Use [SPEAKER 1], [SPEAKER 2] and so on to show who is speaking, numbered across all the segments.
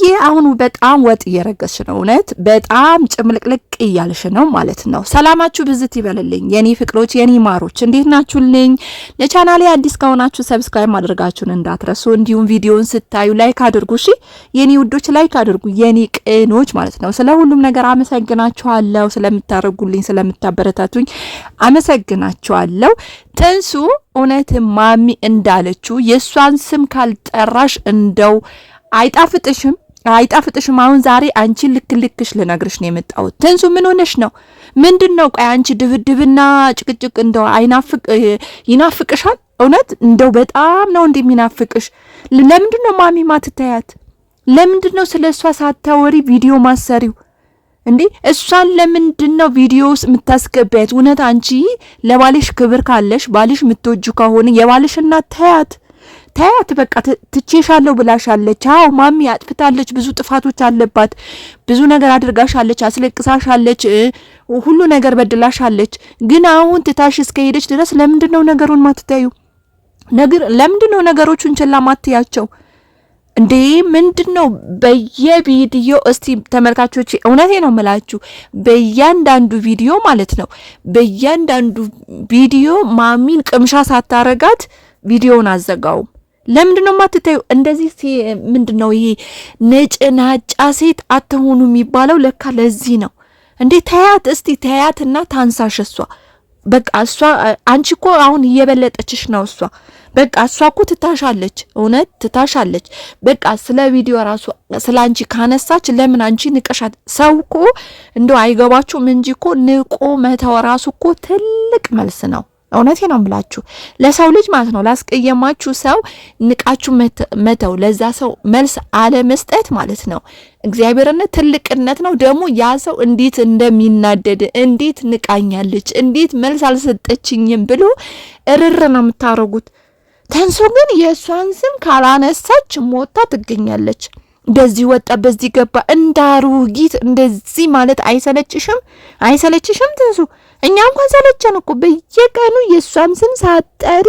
[SPEAKER 1] ማሚዬ አሁን በጣም ወጥ እየረገሽ ነው። እውነት በጣም ጭምልቅልቅ እያልሽ ነው ማለት ነው። ሰላማችሁ ብዝት ይበልልኝ የኔ ፍቅሮች፣ የኔ ማሮች እንዴት ናችሁልኝ? ለቻናሌ አዲስ ከሆናችሁ ሰብስክራይብ ማድረጋችሁን እንዳትረሱ። እንዲሁም ቪዲዮውን ስታዩ ላይክ አድርጉ። እሺ የኔ ውዶች ላይክ አድርጉ፣ የኔ ቅኖች ማለት ነው። ስለ ሁሉም ነገር አመሰግናችኋለሁ። ስለምታረጉልኝ፣ ስለምታበረታቱኝ አመሰግናችኋለሁ። ትንሱ እውነት ማሚ እንዳለችው የሷን ስም ካልጠራሽ እንደው አይጣፍጥሽም። አሁን ዛሬ አንቺ ልክልክሽ ልነግርሽ ነው የመጣሁት። ትንሱ ምን ሆነሽ ነው? ምንድነው? ቆይ አንቺ ድብድብና ጭቅጭቅ እንደው ይናፍቅሻል? እውነት እንደው በጣም ነው እንደሚናፍቅሽ። ለምንድነው ማሚ ማትታያት? ለምንድነው ስለሷ ሳታወሪ ቪዲዮ ማሰሪው እንዴ? እሷን ለምንድነው ቪዲዮስ የምታስገቢያት? እውነት አንቺ ለባልሽ ክብር ካለሽ፣ ባልሽ ምትወጁ ከሆነ የባልሽ እናት ታያት በቃ ትቼሻለሁ ብላሻለች። አዎ ማሚ አጥፍታለች፣ ብዙ ጥፋቶች አለባት፣ ብዙ ነገር አድርጋሻለች፣ አስለቅሳሻለች፣ ሁሉ ነገር በድላሻለች። ግን አሁን ትታሽ እስከሄደች ድረስ ለምንድነው ነገሩን ማትታዩ? ለምንድነው ነገሮቹን ችላ ማትያቸው እንዴ? ምንድነው? በየቪዲዮ እስቲ ተመልካቾች እውነቴ ነው የምላችሁ፣ በእያንዳንዱ ቪዲዮ ማለት ነው፣ በእያንዳንዱ ቪዲዮ ማሚን ቅምሻ ሳታረጋት ቪዲዮውን አዘጋው። ለምንድነው ማትታዩ? እንደዚህ ምንድነው ይሄ ነጭናጫ ሴት አትሆኑ የሚባለው ለካ ለዚህ ነው እንዴ? ታያት እስቲ ታያትና ታንሳሽ። እሷ በቃ እሷ አንቺ እኮ አሁን እየበለጠችሽ ነው እሷ። በቃ እሷ እኮ ትታሻለች፣ እውነት ትታሻለች። በቃ ስለ ቪዲዮ ራሱ ስለ አንቺ ካነሳች ለምን አንቺ ንቀሻት? ሰው እኮ እንደው አይገባችሁም እንጂ እኮ ንቆ መተው ራሱ እኮ ትልቅ መልስ ነው። እውነቴ ነው የምላችሁ፣ ለሰው ልጅ ማለት ነው ላስቀየማችሁ ሰው ንቃችሁ መተው፣ ለዛ ሰው መልስ አለመስጠት ማለት ነው እግዚአብሔርነት ትልቅነት ነው። ደግሞ ያ ሰው እንዴት እንደሚናደድ፣ እንዴት ንቃኛለች፣ እንዴት መልስ አልሰጠችኝም ብሎ እርር ነው የምታረጉት። ተንሶ ግን የእሷን ስም ካላነሳች ሞታ ትገኛለች። በዚህ ወጣ በዚህ ገባ እንዳሩጊት እንደዚህ ማለት አይሰለችሽም ተንሱ? እኛ እንኳን ሰለቸን እኮ በየቀኑ የሷን ስም ሳጠሪ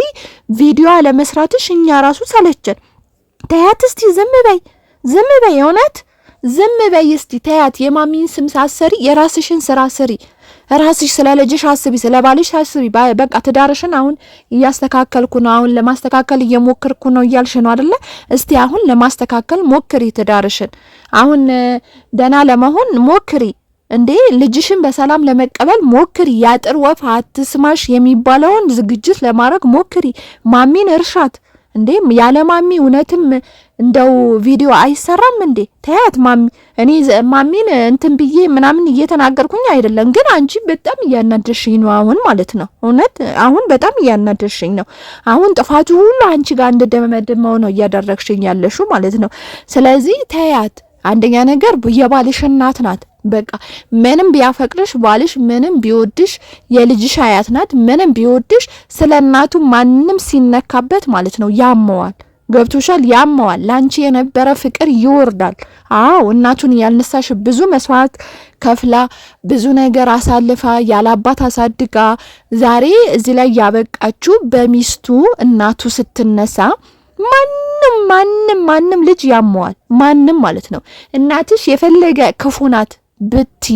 [SPEAKER 1] ቪዲዮ አለመስራትሽ እኛ ራሱ ሰለቸን። ታያት እስቲ ዝም በይ እውነት ዝም በይ እስቲ ታያት። የማሚን ስም ሳሰሪ የራስሽን ስራ ስሪ። ራስሽ ስለ ልጅሽ አስቢ፣ ስለ ባልሽ አስቢ። በቃ ትዳርሽን አሁን እያስተካከልኩ ነው፣ አሁን ለማስተካከል እየሞከርኩ ነው እያልሽ ነው አይደለ? እስቲ አሁን ለማስተካከል ሞክሪ፣ ትዳርሽን አሁን ደና ለመሆን ሞክሪ። እንዴ ልጅሽን በሰላም ለመቀበል ሞክሪ። ያጥር ወፍ አትስማሽ የሚባለውን ዝግጅት ለማድረግ ሞክሪ። ማሚን እርሻት። እንዴ ያለ ማሚ እውነትም እንደው ቪዲዮ አይሰራም እንዴ? ታያት ማሚ። እኔ ማሚን እንትን ብዬ ምናምን እየተናገርኩኝ አይደለም፣ ግን አንቺ በጣም እያናደሽኝ ነው አሁን ማለት ነው። እውነት አሁን በጣም እያናደሽኝ ነው። አሁን ጥፋቱ ሁሉ አንቺ ጋር እንደደመደመው ነው እያደረግሽኝ ያለሽው ማለት ነው። ስለዚህ ታያት። አንደኛ ነገር የባልሽ እናት ናት። በቃ ምንም ቢያፈቅርሽ ባልሽ፣ ምንም ቢወድሽ የልጅሽ አያት ናት። ምንም ቢወድሽ ስለ እናቱ ማንም ሲነካበት ማለት ነው ያመዋል። ገብቶሻል? ያመዋል። ላንቺ የነበረ ፍቅር ይወርዳል። አዎ እናቱን ያልነሳሽ ብዙ መስዋዕት ከፍላ ብዙ ነገር አሳልፋ ያላባት አሳድጋ ዛሬ እዚህ ላይ ያበቃችሁ በሚስቱ እናቱ ስትነሳ ማንም ልጅ ያመዋል። ማንም ማለት ነው። እናትሽ የፈለገ ክፉ ናት ብቲ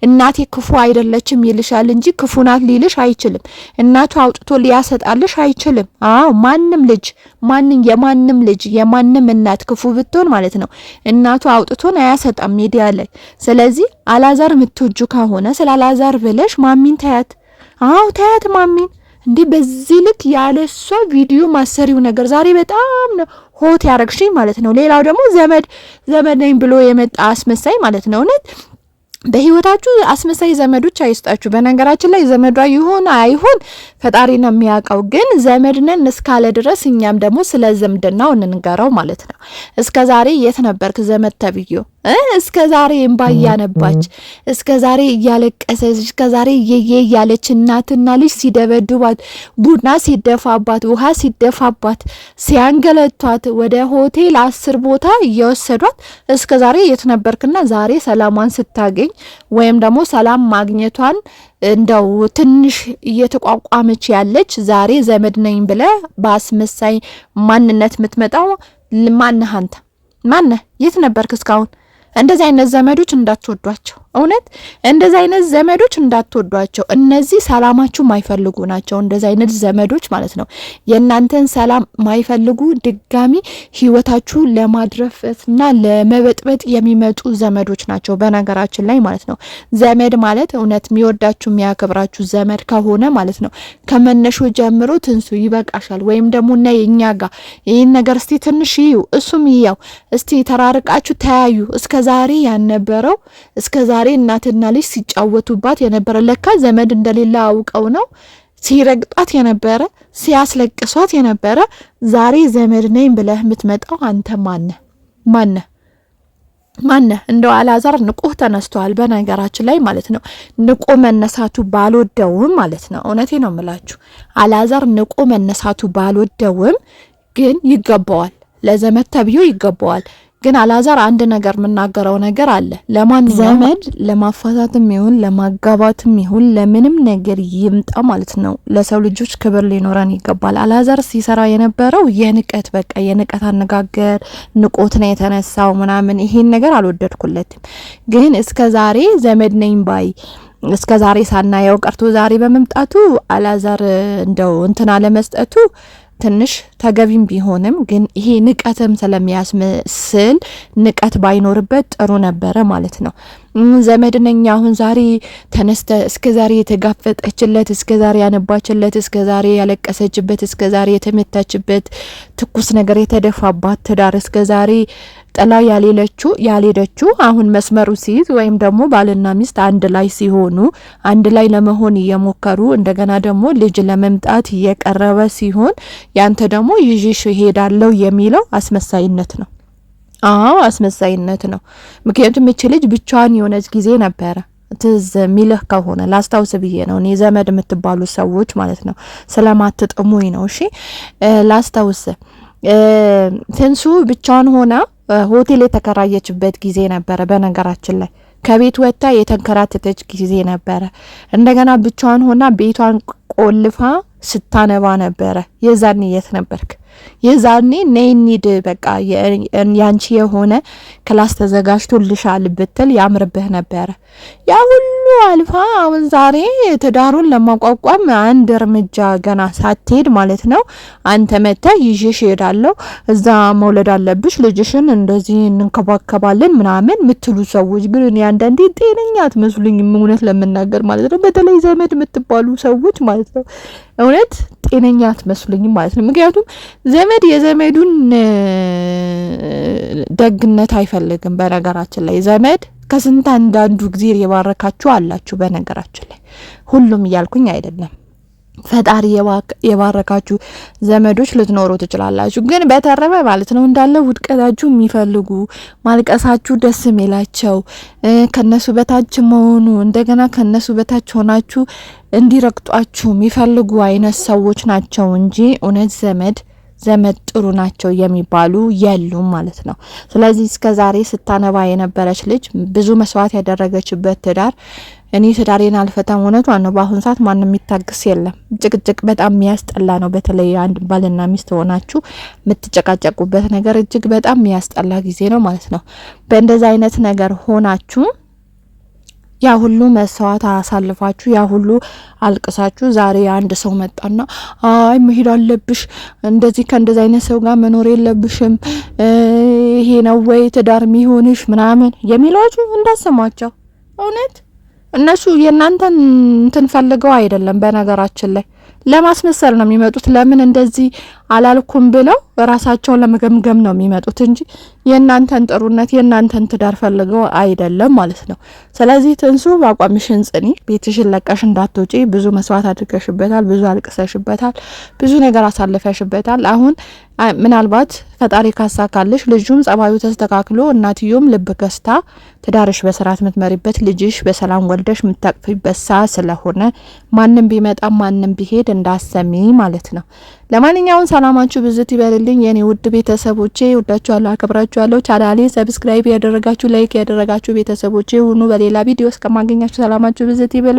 [SPEAKER 1] እናቴ ክፉ አይደለችም ይልሻል እንጂ ክፉ ናት ሊልሽ አይችልም። እናቱ አውጥቶ ሊያሰጣልሽ አይችልም። አዎ የማንም ልጅ የማንም እናት ክፉ ብትሆን ማለት ነው እናቱ አውጥቶን አያሰጣም ሚዲያ ላይ። ስለዚህ አላዛር ምትወጁ ከሆነ ስለ አላዛር ብለሽ ማሚን ታያት። አዎ ታያት ማሚን። እንዴ በዚህ ልክ ያለሷ ቪዲዮ ማሰሪው ነገር ዛሬ በጣም ነው ሆት ያረግሽኝ ማለት ነው። ሌላው ደግሞ ዘመድ ነኝ ብሎ የመጣ አስመሳይ ማለት ነው። እውነት በህይወታችሁ አስመሳይ ዘመዶች አይስጣችሁ። በነገራችን ላይ ዘመዷ ይሁን አይሁን ፈጣሪ ነው የሚያውቀው። ግን ዘመድነን እስካለ ድረስ እኛም ደግሞ ስለ ዘምድናው እንንገረው ማለት ነው። እስከዛሬ የት ነበርክ ዘመድ ተብዮ? እስከዛሬ እንባ ያነባች፣ እስከዛሬ እያለቀሰች፣ እስከዛሬ እያለች እናትና ልጅ ሲደበድቧት፣ ቡና ሲደፋባት፣ ውሃ ሲደፋባት፣ ሲያንገለቷት፣ ወደ ሆቴል 10 ቦታ እየወሰዷት እስከዛሬ የት ነበርክና ዛሬ ሰላሟን ስታገኝ ወይም ደግሞ ሰላም ማግኘቷን እንደው ትንሽ እየተቋቋመች ያለች ዛሬ ዘመድ ነኝ ብለ በአስመሳይ ማንነት የምትመጣው ማንህ አንተ? ማነ የት ነበርክ እስካሁን? እንደዚህ አይነት ዘመዶች እንዳትወዷቸው፣ እውነት እንደዚህ አይነት ዘመዶች እንዳትወዷቸው። እነዚህ ሰላማችሁ ማይፈልጉ ናቸው። እንደዚህ አይነት ዘመዶች ማለት ነው የእናንተን ሰላም ማይፈልጉ፣ ድጋሚ ህይወታችሁ ለማድረፍና ለመበጥበጥ የሚመጡ ዘመዶች ናቸው በነገራችን ላይ ማለት ነው። ዘመድ ማለት እውነት የሚወዳችሁ የሚያከብራችሁ ዘመድ ከሆነ ማለት ነው ከመነሾ ጀምሮ ትንሱ ይበቃሻል፣ ወይም ደግሞ እና የኛ ጋር ይሄን ነገር እስቲ ትንሽ ይዩ፣ እሱም ይያው፣ እስቲ ተራርቃችሁ ተያዩ። እስከ ዛሬ ያነበረው እስከ ዛሬ እናትና ልጅ ሲጫወቱባት የነበረ ለካ ዘመድ እንደሌላ አውቀው ነው ሲረግጣት የነበረ ሲያስለቅሷት የነበረ። ዛሬ ዘመድ ነኝ ብለህ የምትመጣው አንተ ማነ? እንደው አላዛር ንቁህ ተነስተዋል በነገራችን ላይ ማለት ነው። ንቁ መነሳቱ ባልወደውም ማለት ነው፣ እውነቴ ነው የምላችሁ። አላዛር ንቁ መነሳቱ ባልወደውም ግን ይገባዋል፣ ለዘመድ ተብዮ ይገባዋል። ግን አላዛር አንድ ነገር የምናገረው ነገር አለ። ለማንኛውም ዘመድ ለማፋታትም ይሁን ለማጋባትም ይሁን ለምንም ነገር ይምጣ ማለት ነው ለሰው ልጆች ክብር ሊኖረን ይገባል። አላዛር ሲሰራ የነበረው የንቀት በቃ የንቀት አነጋገር ንቆት ነው የተነሳው ምናምን። ይሄን ነገር አልወደድኩለትም። ግን እስከዛሬ ዘመድ ነኝ ባይ እስከዛሬ ሳናየው ቀርቶ ዛሬ በመምጣቱ አላዛር እንደው እንትና ለመስጠቱ ትንሽ ተገቢም ቢሆንም ግን ይሄ ንቀትም ስለሚያስመስል ንቀት ባይኖርበት ጥሩ ነበረ ማለት ነው። ዘመድነኛ አሁን ዛሬ ተነስተ እስከ ዛሬ የተጋፈጠችለት እስከ ዛሬ ያነባችለት እስከ ዛሬ ያለቀሰችበት እስከ ዛሬ የተመታችበት ትኩስ ነገር የተደፋባት ትዳር እስከ ዛሬ ጥላ ያልሄደችው አሁን መስመሩ ሲይዝ ወይም ደግሞ ባልና ሚስት አንድ ላይ ሲሆኑ አንድ ላይ ለመሆን እየሞከሩ እንደገና ደግሞ ልጅ ለመምጣት እየቀረበ ሲሆን ያንተ ደግሞ ይዤሽ ሄዳለሁ የሚለው አስመሳይነት ነው። አዎ አስመሳይነት ነው። ምክንያቱም እቺ ልጅ ብቻዋን የሆነች ጊዜ ነበረ ትዝ ሚልህ ከሆነ ላስታውስ ብዬ ነው። እኔ ዘመድ የምትባሉ ሰዎች ማለት ነው ስለማትጥሙኝ ነው። እሺ ላስታውስ። ትንሱ ብቻዋን ሆና ሆቴል የተከራየችበት ጊዜ ነበረ። በነገራችን ላይ ከቤት ወጣ የተንከራተተች ጊዜ ነበረ። እንደገና ብቻዋን ሆና ቤቷን ቆልፋ ስታነባ ነበረ። የዛኔ የት ነበርክ? የዛኔ ነይ እንሂድ በቃ ያንቺ የሆነ ክላስ ተዘጋጅቶልሻል ብትል ያምርብህ ነበረ። ያ ሁሉ አልፋ አሁን ዛሬ ትዳሩን ለማቋቋም አንድ እርምጃ ገና ሳትሄድ ማለት ነው አንተ መጣ ይዤሽ ሄዳለሁ እዛ መውለድ አለብሽ ልጅሽን እንደዚህ እንከባከባለን ምናምን ምትሉ ሰዎች ግን እኔ አንዳንዴ ጤነኛ አትመስሉኝም እውነት ለመናገር ማለት ነው። በተለይ ዘመድ የምትባሉ ሰዎች ማለት ነው እውነት ጤነኛ አትመስሉኝም ማለት ነው። ምክንያቱም ዘመድ የዘመዱን ደግነት አይፈልግም። በነገራችን ላይ ዘመድ ከስንት አንዳንዱ ጊዜ የባረካችሁ አላችሁ። በነገራችን ላይ ሁሉም እያልኩኝ አይደለም። ፈጣሪ የባረካችሁ ዘመዶች ልትኖሩ ትችላላችሁ። ግን በተረፈ ማለት ነው እንዳለ ውድቀታችሁ የሚፈልጉ ማልቀሳችሁ ደስ የሚላቸው ከነሱ በታች መሆኑ እንደገና ከነሱ በታች ሆናችሁ እንዲረግጧችሁ የሚፈልጉ አይነት ሰዎች ናቸው እንጂ እውነት ዘመድ ጥሩ ናቸው የሚባሉ የሉም ማለት ነው። ስለዚህ እስከዛሬ ስታነባ የነበረች ልጅ ብዙ መስዋዕት ያደረገችበት ትዳር እኔ ትዳሬን አልፈታም እውነቷን ነው። በአሁን ሰዓት ማንም የሚታግስ የለም። ጭቅጭቅ በጣም የሚያስጠላ ነው። በተለይ አንድ ባልና ሚስት ሆናችሁ የምትጨቃጨቁበት ነገር እጅግ በጣም የሚያስጠላ ጊዜ ነው ማለት ነው። በእንደዛ አይነት ነገር ሆናችሁ ያ ሁሉ መስዋዕት አሳልፋችሁ ያ ሁሉ አልቅሳችሁ ዛሬ አንድ ሰው መጣና አይ መሄድ አለብሽ እንደዚህ ከእንደዛ አይነት ሰው ጋር መኖር የለብሽም ይሄ ነው ወይ ትዳር የሚሆንሽ ምናምን የሚሏችሁ እንዳሰማቸው እውነት እነሱ የእናንተን እንትን ፈልገው አይደለም። በነገራችን ላይ ለማስመሰል ነው የሚመጡት። ለምን እንደዚህ አላልኩም ብለው ራሳቸውን ለመገምገም ነው የሚመጡት እንጂ የእናንተን ጥሩነት የእናንተን ትዳር ፈልገው አይደለም ማለት ነው። ስለዚህ ትንሱ በአቋምሽን ጽኒ፣ ቤትሽን ለቀሽ እንዳትወጪ። ብዙ መስዋዕት አድርገሽበታል፣ ብዙ አልቅሰሽበታል፣ ብዙ ነገር አሳልፈሽበታል። አሁን ምናልባት ፈጣሪ ካሳካልሽ ልጁም ጸባዩ ተስተካክሎ እናትዮም ልብ ገዝታ ትዳርሽ በስርዓት የምትመሪበት ልጅሽ በሰላም ወልደሽ የምታቅፊበት ሰዓት ስለሆነ ማንም ቢመጣ ማንም ቢሄድ እንዳሰሚ ማለት ነው። ለማንኛውም ሰላማችሁ ብዝት ይበልልኝ የኔ ውድ ቤተሰቦቼ። ወዳችኋለሁ፣ አከብራችኋለሁ። ቻናሌ ሰብስክራይብ ያደረጋችሁ ላይክ ያደረጋችሁ ቤተሰቦቼ ሁኑ። በሌላ ቪዲዮ እስከማገኛችሁ ሰላማችሁ ብዝት ይበል።